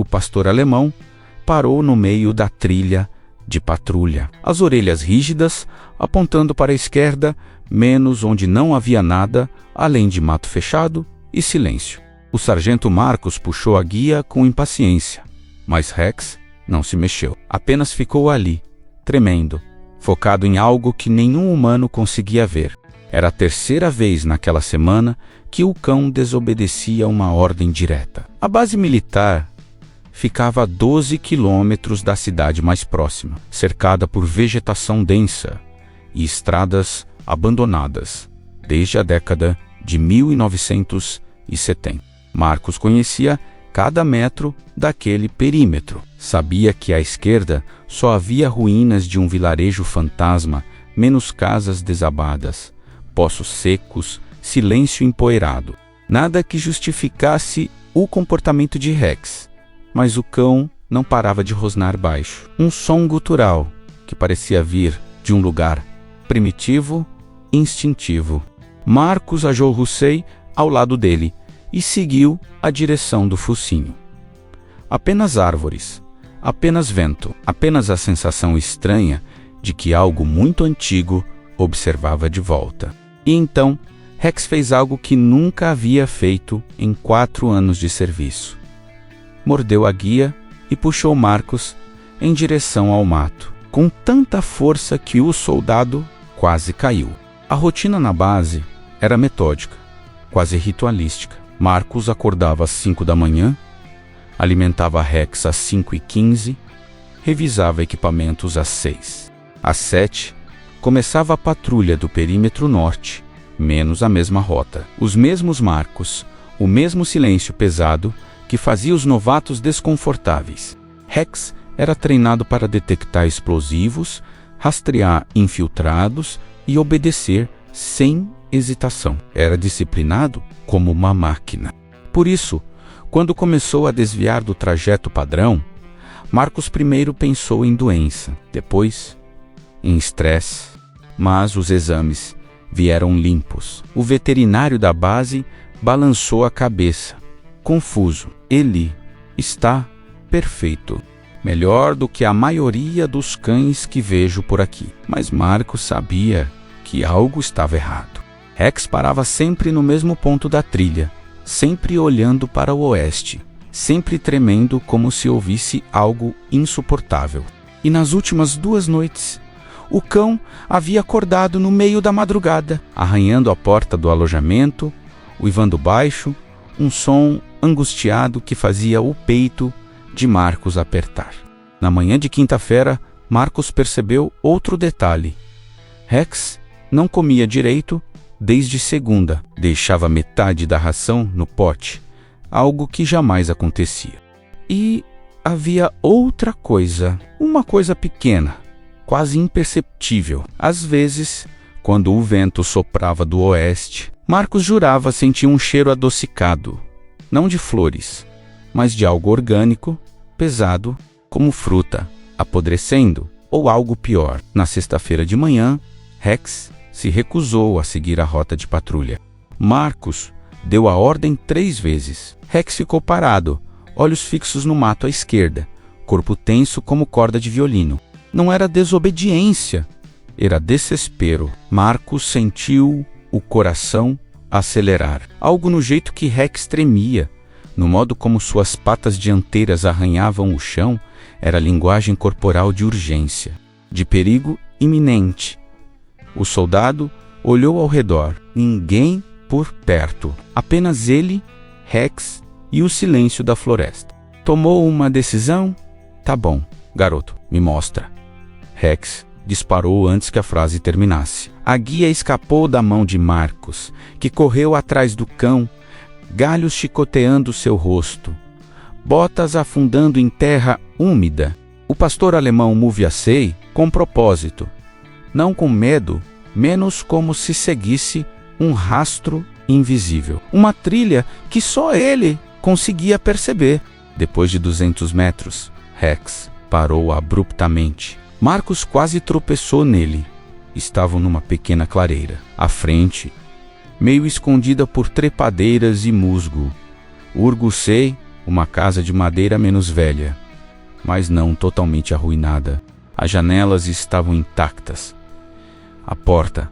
O pastor alemão parou no meio da trilha de patrulha, as orelhas rígidas, apontando para a esquerda, menos onde não havia nada, além de mato fechado e silêncio. O sargento Marcos puxou a guia com impaciência, mas Rex não se mexeu. Apenas ficou ali, tremendo, focado em algo que nenhum humano conseguia ver. Era a terceira vez naquela semana que o cão desobedecia uma ordem direta. A base militar ficava a 12 quilômetros da cidade mais próxima, cercada por vegetação densa e estradas abandonadas desde a década de 1970. Marcos conhecia cada metro daquele perímetro. Sabia que à esquerda só havia ruínas de um vilarejo fantasma, menos casas desabadas, poços secos, silêncio empoeirado. Nada que justificasse o comportamento de Rex, mas o cão não parava de rosnar baixo. Um som gutural que parecia vir de um lugar primitivo e instintivo. Marcos ajorrucei ao lado dele e seguiu a direção do focinho. Apenas árvores, apenas vento, apenas a sensação estranha de que algo muito antigo observava de volta. E então, Rex fez algo que nunca havia feito em 4 anos de serviço. Mordeu a guia e puxou Marcos em direção ao mato, com tanta força que o soldado quase caiu. A rotina na base era metódica, quase ritualística. Marcos acordava às 5 da manhã, alimentava Rex às 5h15, revisava equipamentos às 6. Às 7, começava a patrulha do perímetro norte, menos a mesma rota. Os mesmos marcos, o mesmo silêncio pesado que fazia os novatos desconfortáveis. Rex era treinado para detectar explosivos, rastrear infiltrados e obedecer sem hesitação. Era disciplinado como uma máquina. Por isso, quando começou a desviar do trajeto padrão, Marcos primeiro pensou em doença, depois em estresse, mas os exames vieram limpos. O veterinário da base balançou a cabeça, confuso. Ele está perfeito, melhor do que a maioria dos cães que vejo por aqui. Mas Marcos sabia que algo estava errado. Rex parava sempre no mesmo ponto da trilha, sempre olhando para o oeste, sempre tremendo como se ouvisse algo insuportável. E nas últimas 2 noites, o cão havia acordado no meio da madrugada, arranhando a porta do alojamento, uivando baixo, um som angustiado que fazia o peito de Marcos apertar. Na manhã de quinta-feira, Marcos percebeu outro detalhe. Rex não comia direito desde segunda, deixava metade da ração no pote, algo que jamais acontecia. E havia outra coisa, uma coisa pequena, quase imperceptível. Às vezes, quando o vento soprava do oeste, Marcos jurava sentir um cheiro adocicado, não de flores, mas de algo orgânico, pesado, como fruta, apodrecendo, ou algo pior. Na sexta-feira de manhã, Rex se recusou a seguir a rota de patrulha. Marcos deu a ordem 3 vezes. Rex ficou parado, olhos fixos no mato à esquerda, corpo tenso como corda de violino. Não era desobediência, era desespero. Marcos sentiu o coração acelerar. Algo no jeito que Rex tremia, no modo como suas patas dianteiras arranhavam o chão, era linguagem corporal de urgência, de perigo iminente. O soldado olhou ao redor. Ninguém por perto. Apenas ele, Rex e o silêncio da floresta. Tomou uma decisão? Tá bom, garoto, me mostra. Rex disparou antes que a frase terminasse. A guia escapou da mão de Marcos, que correu atrás do cão, galhos chicoteando seu rosto, botas afundando em terra úmida. O pastor alemão Muviacei com propósito, não com medo, menos como se seguisse um rastro invisível. Uma trilha que só ele conseguia perceber. Depois de 200 metros, Rex parou abruptamente. Marcos quase tropeçou nele. Estavam numa pequena clareira. À frente, meio escondida por trepadeiras e musgo, Urgucei, Uma casa de madeira menos velha, mas não totalmente arruinada. As janelas estavam intactas. A porta,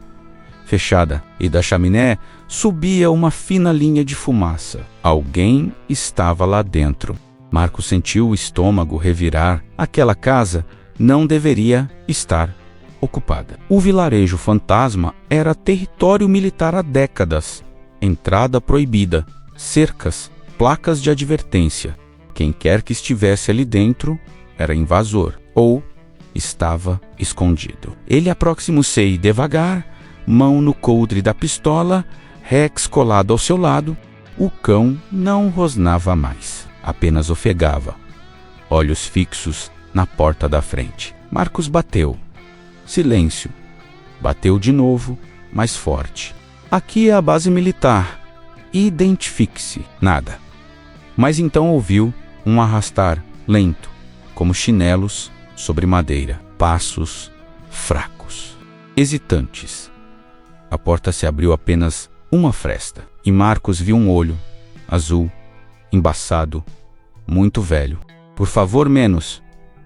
fechada, e da chaminé subia uma fina linha de fumaça. Alguém estava lá dentro. Marcos sentiu o estômago revirar. Aquela casa não deveria estar ocupada. O vilarejo fantasma era território militar há décadas. Entrada proibida, cercas, placas de advertência. Quem quer que estivesse ali dentro era invasor ou estava escondido. Ele aproximou-se devagar, mão no coldre da pistola, Rex colado ao seu lado. O cão não rosnava mais, apenas ofegava, olhos fixos na porta da frente. Marcos bateu. Silêncio. Bateu de novo, mais forte. Aqui é a base militar. Identifique-se. Nada. Mas então ouviu um arrastar lento, como chinelos sobre madeira. Passos fracos, hesitantes. A porta se abriu apenas uma fresta, e Marcos viu um olho, azul, embaçado, muito velho. Por favor, menos.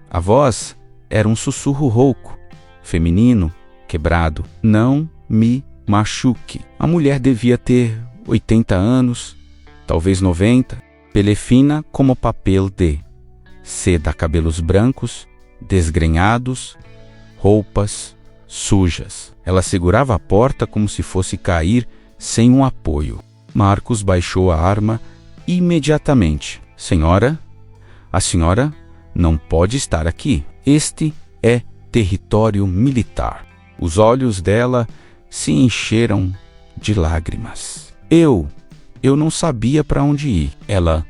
A voz era um sussurro rouco, feminino, quebrado. Não me machuque. A mulher devia ter 80 anos, talvez 90, pele fina como papel de seda, cabelos brancos, desgrenhados, roupas sujas. Ela segurava a porta como se fosse cair sem um apoio. Marcos baixou a arma imediatamente. Senhora, a senhora não pode estar aqui. Este é território militar. Os olhos dela se encheram de lágrimas. Eu não sabia para onde ir. Ela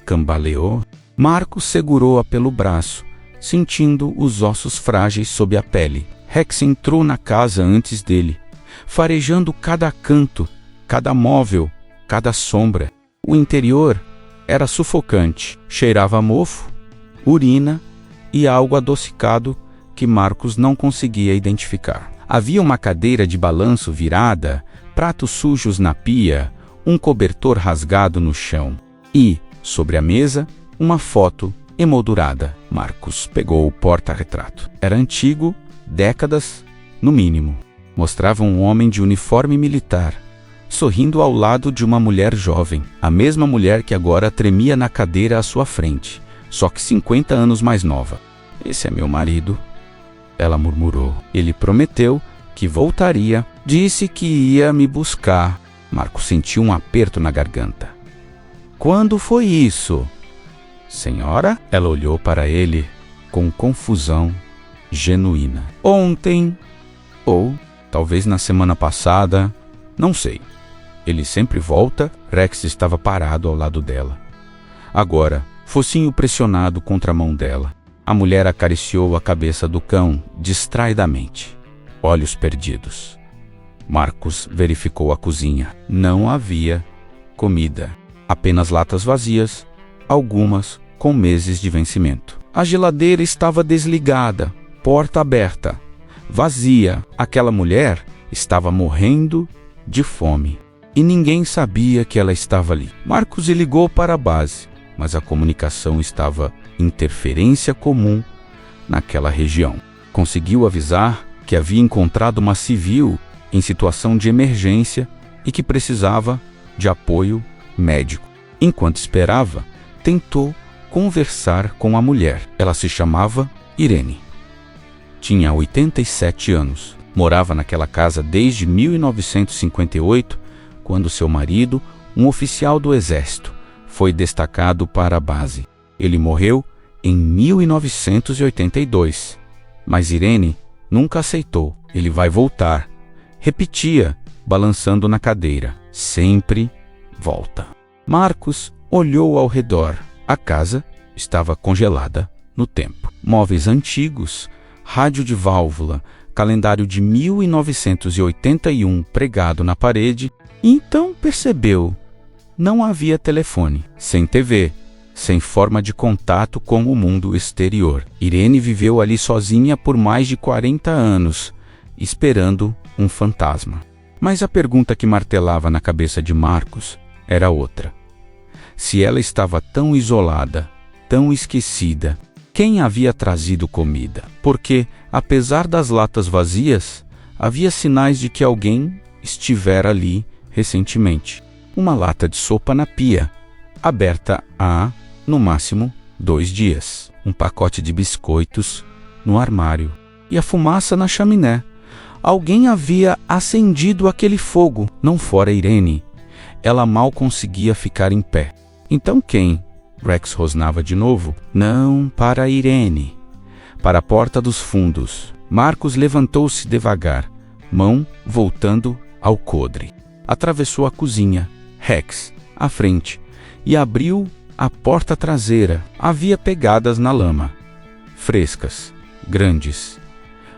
cambaleou. Marcos segurou-a pelo braço, sentindo os ossos frágeis sob a pele. Rex entrou na casa antes dele, farejando cada canto, cada móvel, cada sombra. O interior era sufocante. Cheirava a mofo, urina e algo adocicado que Marcos não conseguia identificar. Havia uma cadeira de balanço virada, pratos sujos na pia, um cobertor rasgado no chão e, sobre a mesa, uma foto emoldurada. Marcos pegou o porta-retrato. Era antigo, décadas, no mínimo. Mostrava um homem de uniforme militar, sorrindo ao lado de uma mulher jovem, a mesma mulher que agora tremia na cadeira à sua frente, só que 50 anos mais nova. Esse é meu marido, ela murmurou. Ele prometeu que voltaria, disse que ia me buscar. Marcos sentiu um aperto na garganta. Quando foi isso? Senhora? Ela olhou para ele com confusão genuína. Ontem, ou talvez na semana passada, não sei. Ele sempre volta. Rex estava parado ao lado dela. Agora, focinho pressionado contra a mão dela. A mulher acariciou a cabeça do cão distraidamente, olhos perdidos. Marcos verificou a cozinha. Não havia comida, apenas latas vazias, algumas com meses de vencimento. A geladeira estava desligada, porta aberta, vazia. Aquela mulher estava morrendo de fome e ninguém sabia que ela estava ali. Marcos ligou para a base, mas a comunicação estava interferência comum naquela região. Conseguiu avisar que havia encontrado uma civil em situação de emergência e que precisava de apoio médico. Enquanto esperava, tentou conversar com a mulher. Ela se chamava Irene. Tinha 87 anos. Morava naquela casa desde 1958, quando seu marido, um oficial do exército, foi destacado para a base. Ele morreu em 1982, mas Irene nunca aceitou. Ele vai voltar. Repetia, balançando na cadeira. Sempre volta. Marcos olhou ao redor. A casa estava congelada no tempo. Móveis antigos, rádio de válvula, calendário de 1981 pregado na parede. Então percebeu, não havia telefone, sem TV, sem forma de contato com o mundo exterior. Irene viveu ali sozinha por mais de 40 anos, esperando um fantasma. Mas a pergunta que martelava na cabeça de Marcos era outra. Se ela estava tão isolada, tão esquecida, quem havia trazido comida? Porque, apesar das latas vazias, havia sinais de que alguém estivera ali recentemente. Uma lata de sopa na pia, aberta há, no máximo, 2 dias. Um pacote de biscoitos no armário. E a fumaça na chaminé. Alguém havia acendido aquele fogo, não fora Irene. Ela mal conseguia ficar em pé. Então quem? Rex rosnava de novo. Não para Irene. Para a porta dos fundos. Marcos levantou-se devagar, mão voltando ao coldre. Atravessou a cozinha, Rex, à frente, e abriu a porta traseira. Havia pegadas na lama. Frescas, grandes.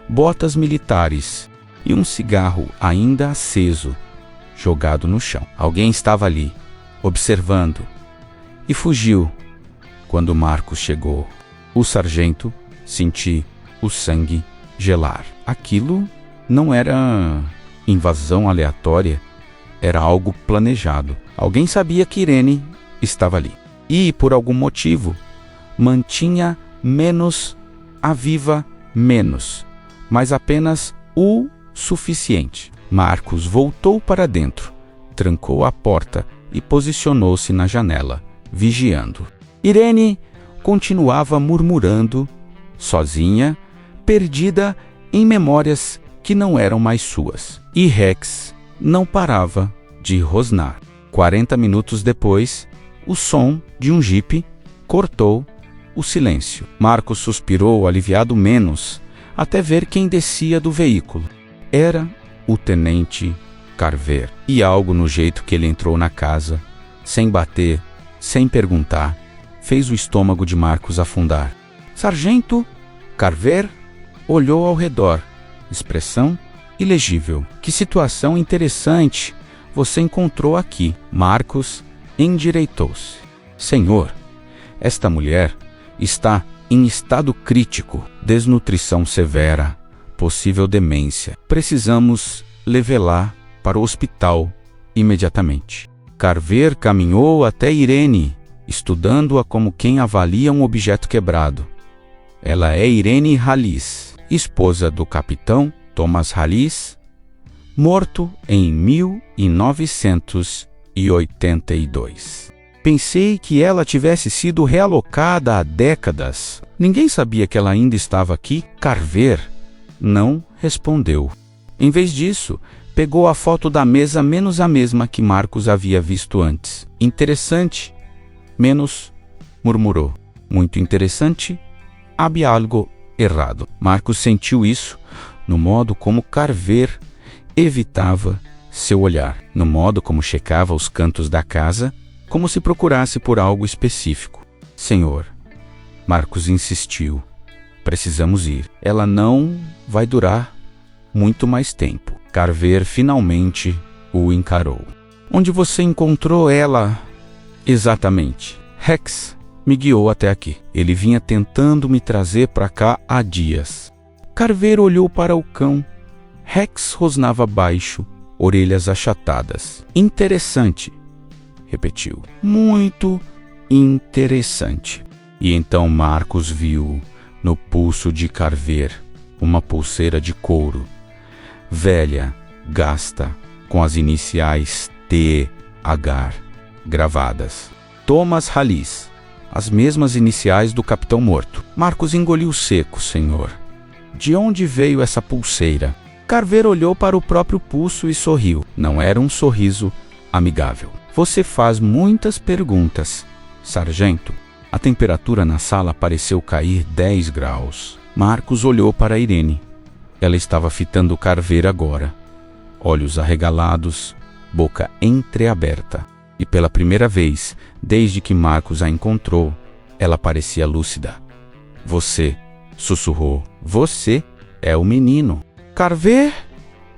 Botas militares e um cigarro ainda aceso, jogado no chão. Alguém estava ali, observando, e fugiu quando Marcos chegou. O sargento sentiu o sangue gelar. Aquilo não era invasão aleatória, era algo planejado. Alguém sabia que Irene estava ali. E, por algum motivo, mantinha menos, mas apenas o suficiente. Marcos voltou para dentro, trancou a porta e posicionou-se na janela, vigiando. Irene continuava murmurando, sozinha, perdida em memórias que não eram mais suas. E Rex não parava de rosnar. 40 minutos depois, o som de um jipe cortou o silêncio. Marcos suspirou aliviado menos, até ver quem descia do veículo. Era o tenente Carver. E algo no jeito que ele entrou na casa, sem bater, sem perguntar, fez o estômago de Marcos afundar. Sargento Carver olhou ao redor, expressão ilegível. Que situação interessante você encontrou aqui. Marcos endireitou-se. Senhor, esta mulher está em estado crítico, desnutrição severa, possível demência. Precisamos levá-la para o hospital imediatamente. Carver caminhou até Irene, estudando-a como quem avalia um objeto quebrado. Ela é Irene Halis, esposa do capitão Thomas Halis, morto em 1982. Pensei que ela tivesse sido realocada há décadas. Ninguém sabia que ela ainda estava aqui. Carver não respondeu. Em vez disso, pegou a foto da mesa menos a mesma que Marcos havia visto antes. Interessante, menos, murmurou. Muito interessante, havia algo errado. Marcos sentiu isso no modo como Carver evitava seu olhar, no modo como checava os cantos da casa, como se procurasse por algo específico. Senhor, Marcos insistiu. Precisamos ir. Ela não vai durar muito mais tempo. Carver finalmente o encarou. Onde você encontrou ela exatamente? Rex me guiou até aqui. Ele vinha tentando me trazer para cá há dias. Carver olhou para o cão. Rex rosnava baixo, orelhas achatadas. Interessante, repetiu. Muito interessante. E então Marcos viu no pulso de Carver uma pulseira de couro, velha, gasta, com as iniciais TH gravadas. Thomas Halis, as mesmas iniciais do capitão morto. Marcos engoliu seco, senhor. De onde veio essa pulseira? Carver olhou para o próprio pulso e sorriu. Não era um sorriso amigável. Você faz muitas perguntas, sargento. A temperatura na sala pareceu cair 10 graus. Marcos olhou para Irene. Ela estava fitando Carver agora. Olhos arregalados, boca entreaberta. E pela primeira vez, desde que Marcos a encontrou, ela parecia lúcida. Você, sussurrou. Você é o menino. Carver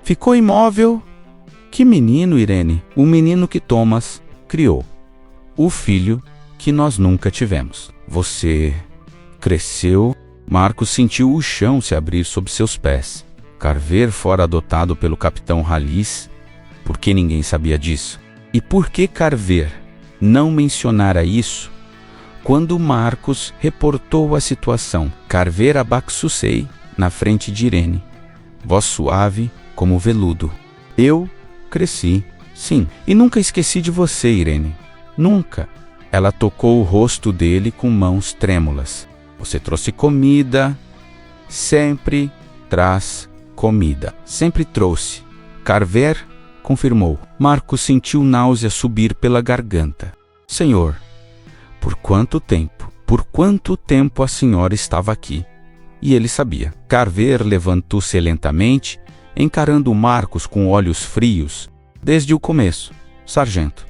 ficou imóvel. Que menino, Irene? O menino que Thomas criou. O filho que nós nunca tivemos. Você cresceu. Marcos sentiu o chão se abrir sob seus pés. Carver fora adotado pelo capitão Halis. Por que ninguém sabia disso? E por que Carver não mencionara isso quando Marcos reportou a situação. Carver abaxucei na frente de Irene, voz suave como veludo. Eu cresci, sim, e nunca esqueci de você, Irene. Nunca. Ela tocou o rosto dele com mãos trêmulas. Você trouxe comida, sempre traz comida. Sempre trouxe. Carver confirmou. Marcos sentiu náusea subir pela garganta. Senhor, por quanto tempo? Por quanto tempo a senhora estava aqui? E ele sabia. Carver levantou-se lentamente, encarando Marcos com olhos frios. Desde o começo, sargento.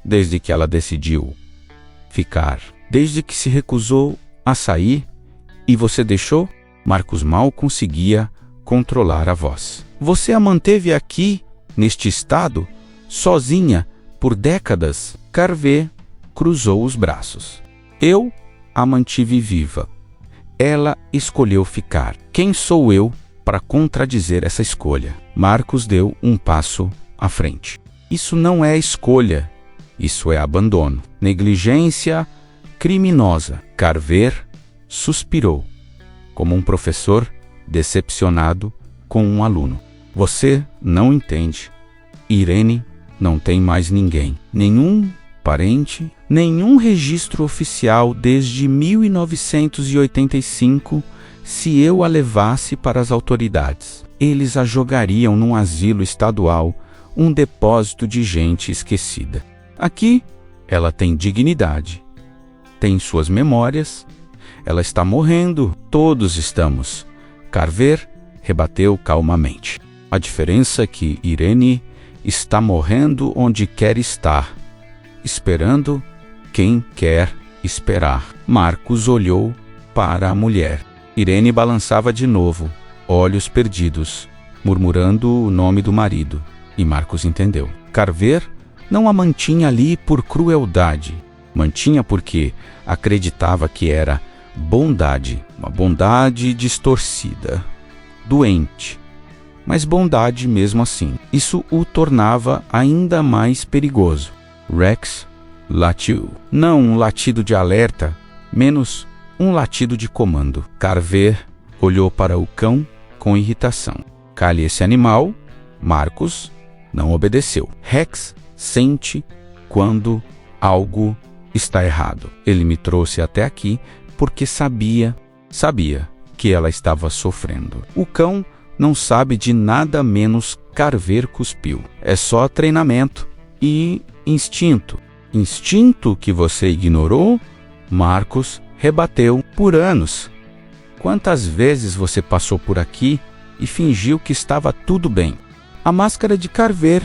Desde que ela decidiu ficar. Desde que se recusou a sair e você deixou? Marcos mal conseguia controlar a voz. Você a manteve aqui, neste estado, sozinha, por décadas? Carver cruzou os braços. Eu a mantive viva. Ela escolheu ficar. Quem sou eu para contradizer essa escolha? Marcos deu um passo à frente. Isso não é escolha. Isso é abandono. Negligência criminosa. Carver suspirou, como um professor decepcionado com um aluno. Você não entende. Irene não tem mais ninguém. Nenhum parente, nenhum registro oficial desde 1985. Se eu a levasse para as autoridades, eles a jogariam num asilo estadual, um depósito de gente esquecida. Aqui, ela tem dignidade, tem suas memórias, ela está morrendo, todos estamos. Carver rebateu calmamente. A diferença é que Irene está morrendo onde quer estar, esperando quem quer esperar. Marcos olhou para a mulher. Irene balançava de novo, olhos perdidos, murmurando o nome do marido. E Marcos entendeu. Carver não a mantinha ali por crueldade. Mantinha porque acreditava que era bondade. Uma bondade distorcida, doente, mas bondade mesmo assim. Isso o tornava ainda mais perigoso. Rex latiu. Não um latido de alerta, menos um latido de comando. Carver olhou para o cão com irritação. Cale esse animal. Marcos não obedeceu. Rex sente quando algo está errado. Ele me trouxe até aqui porque sabia que ela estava sofrendo. O cão não sabe de nada menos. Carver cuspiu. É só treinamento e instinto. Instinto que você ignorou? Marcos rebateu. Por anos. Quantas vezes você passou por aqui e fingiu que estava tudo bem? A máscara de Carver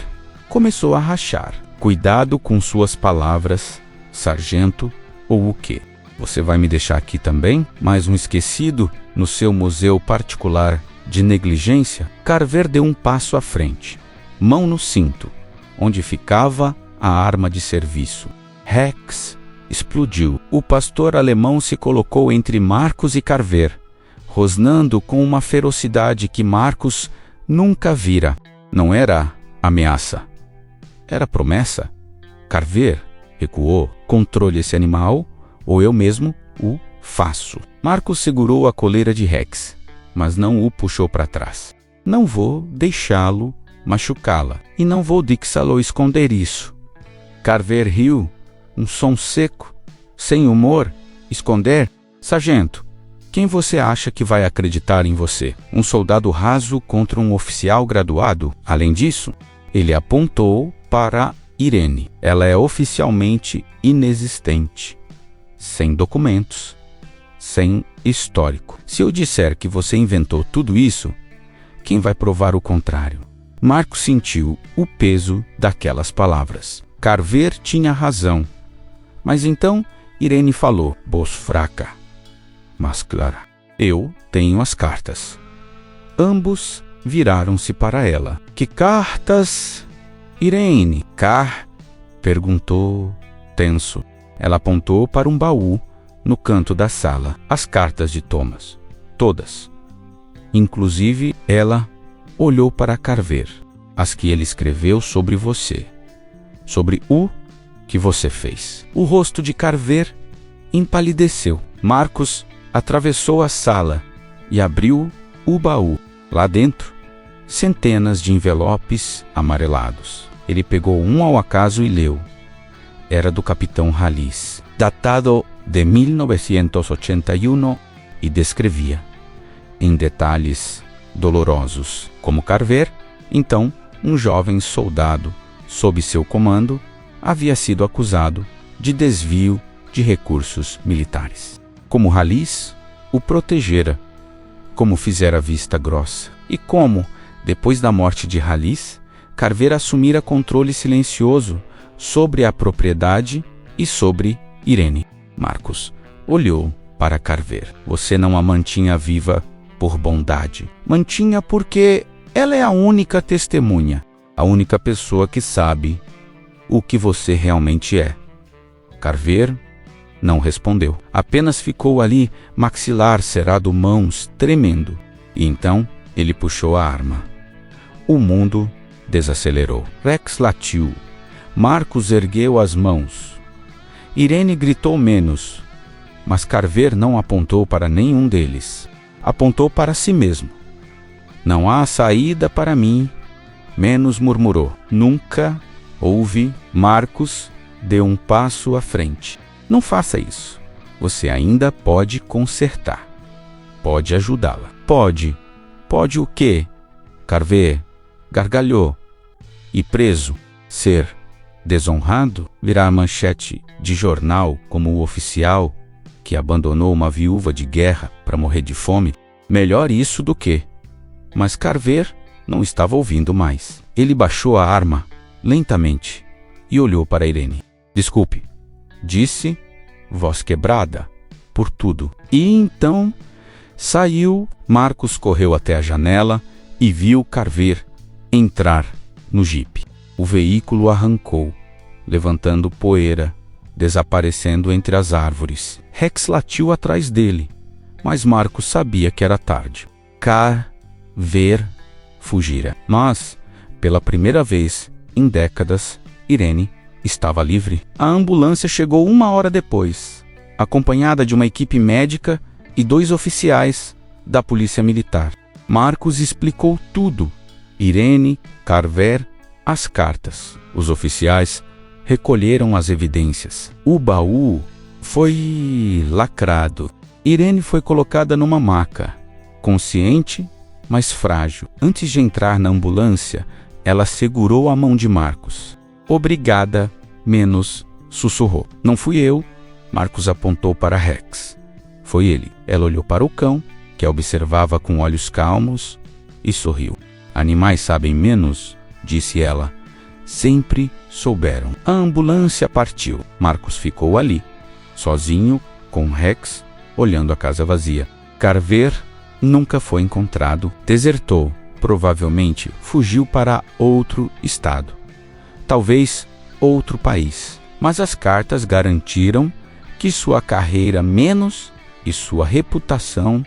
começou a rachar. Cuidado com suas palavras, sargento, ou o quê? Você vai me deixar aqui também? Mais um esquecido no seu museu particular de negligência? Carver deu um passo à frente, mão no cinto, onde ficava a arma de serviço. Rex explodiu. O pastor alemão se colocou entre Marcos e Carver, rosnando com uma ferocidade que Marcos nunca vira. Não era ameaça, era promessa. Carver recuou. Controle esse animal, ou eu mesmo o faço. Marcos segurou a coleira de Rex, mas não o puxou para trás. Não vou deixá-lo machucá-la, e não vou deixá-lo esconder isso. Carver riu, um som seco, sem humor. Esconder? Sargento, quem você acha que vai acreditar em você? Um soldado raso contra um oficial graduado? Além disso, ele apontou para Irene. Ela é oficialmente inexistente, sem documentos, sem histórico. Se eu disser que você inventou tudo isso, quem vai provar o contrário? Marcos sentiu o peso daquelas palavras. Carver tinha razão. Mas então Irene falou, voz fraca, mas clara. Eu tenho as cartas. Ambos viraram-se para ela. Que cartas? Irene, perguntou, tenso. Ela apontou para um baú no canto da sala. As cartas de Thomas. Todas. Inclusive, ela olhou para Carver. As que ele escreveu sobre você. Sobre o que você fez. O rosto de Carver empalideceu. Marcos atravessou a sala e abriu o baú. Lá dentro, centenas de envelopes amarelados. Ele pegou um ao acaso e leu. Era do capitão Halis, datado de 1981, e descrevia, em detalhes dolorosos, como Carver, então um jovem soldado sob seu comando, havia sido acusado de desvio de recursos militares. Como Halis o protegera, como fizera vista grossa, e como, depois da morte de Halis, Carver assumira controle silencioso sobre a propriedade e sobre Irene. Marcos olhou para Carver. Você não a mantinha viva por bondade. Mantinha porque ela é a única testemunha, a única pessoa que sabe o que você realmente é. Carver não respondeu. Apenas ficou ali, maxilar cerrado, mãos tremendo. E então ele puxou a arma. O mundo desacelerou. Rex latiu. Marcos ergueu as mãos. Irene gritou menos, mas Carver não apontou para nenhum deles. Apontou para si mesmo. Não há saída para mim, menos murmurou. Nunca houve. Marcos deu um passo à frente. Não faça isso. Você ainda pode consertar. Pode ajudá-la. Pode. Pode o quê? Carver gargalhou. E preso. Ser desonrado? Virar manchete de jornal como o oficial que abandonou uma viúva de guerra para morrer de fome? Melhor isso do que... Mas Carver não estava ouvindo mais. Ele baixou a arma lentamente e olhou para Irene. Desculpe, disse, voz quebrada, por tudo. E então saiu. Marcos correu até a janela e viu Carver entrar no jipe. O veículo arrancou, levantando poeira, desaparecendo entre as árvores. Rex latiu atrás dele, mas Marcos sabia que era tarde. Carver fugira. Mas, pela primeira vez em décadas, Irene estava livre. A ambulância chegou 1 hora depois, acompanhada de uma equipe médica e 2 oficiais da polícia militar. Marcos explicou tudo. Irene, Carver, as cartas. Os oficiais recolheram as evidências. O baú foi lacrado. Irene foi colocada numa maca, consciente, mas frágil. Antes de entrar na ambulância, ela segurou a mão de Marcos. Obrigada, menos, sussurrou. Não fui eu. Marcos apontou para Rex. Foi ele. Ela olhou para o cão, que a observava com olhos calmos, e sorriu. Animais sabem menos, disse ela. Sempre souberam. A ambulância partiu. Marcos ficou ali, sozinho, com Rex, olhando a casa vazia. Carver nunca foi encontrado. Desertou. Provavelmente fugiu para outro estado. Talvez outro país. Mas as cartas garantiram que sua carreira menos e sua reputação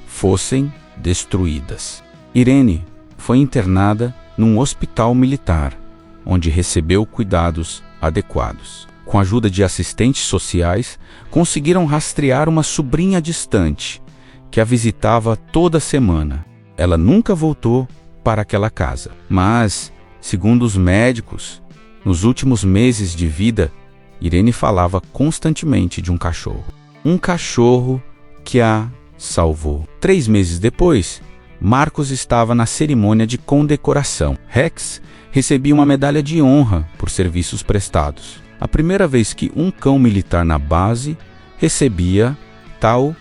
fossem destruídas. Irene foi internada num hospital militar, onde recebeu cuidados adequados. Com a ajuda de assistentes sociais, conseguiram rastrear uma sobrinha distante, que a visitava toda semana. Ela nunca voltou para aquela casa, mas, segundo os médicos, nos últimos meses de vida, Irene falava constantemente de um cachorro. Um cachorro que a salvou. 3 meses depois, Marcos estava na cerimônia de condecoração. Rex recebia uma medalha de honra por serviços prestados. A primeira vez que um cão militar na base recebia tal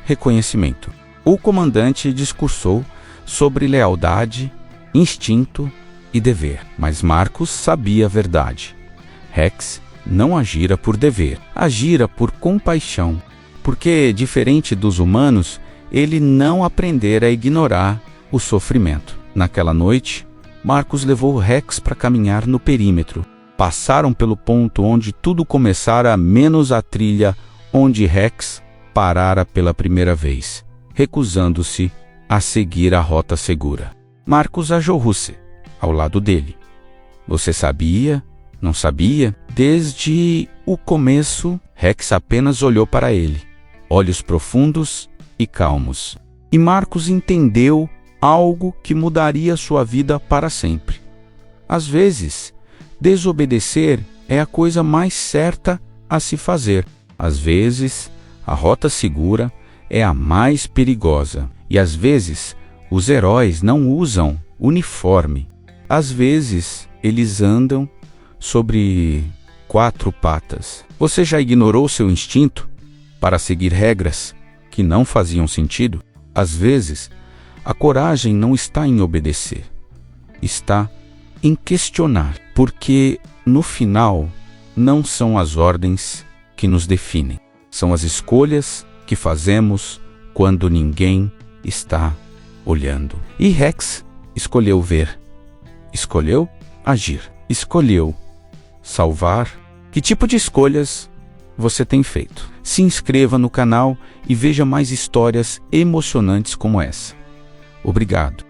reconhecimento. O comandante discursou sobre lealdade, instinto e dever. Mas Marcos sabia a verdade. Rex não agira por dever, agira por compaixão. Porque, diferente dos humanos, ele não aprendera a ignorar o sofrimento. Naquela noite, Marcos levou Rex para caminhar no perímetro. Passaram pelo ponto onde tudo começara, menos a trilha onde Rex parara pela primeira vez, recusando-se a seguir a rota segura. Marcos ajorrou-se ao lado dele. Você sabia Não sabia? Desde o começo, Rex apenas olhou para ele, olhos profundos e calmos. E Marcos entendeu algo que mudaria sua vida para sempre. Às vezes, desobedecer é a coisa mais certa a se fazer. Às vezes, a rota segura é a mais perigosa. E às vezes, os heróis não usam uniforme. Às vezes, eles andam sobre 4 patas. Você já ignorou seu instinto para seguir regras que não faziam sentido? Às vezes, a coragem não está em obedecer, está em questionar, porque no final não são as ordens que nos definem, são as escolhas que fazemos quando ninguém está olhando. E Rex escolheu ver, escolheu agir, escolheu salvar. Que tipo de escolhas você tem feito? Se inscreva no canal e veja mais histórias emocionantes como essa. Obrigado.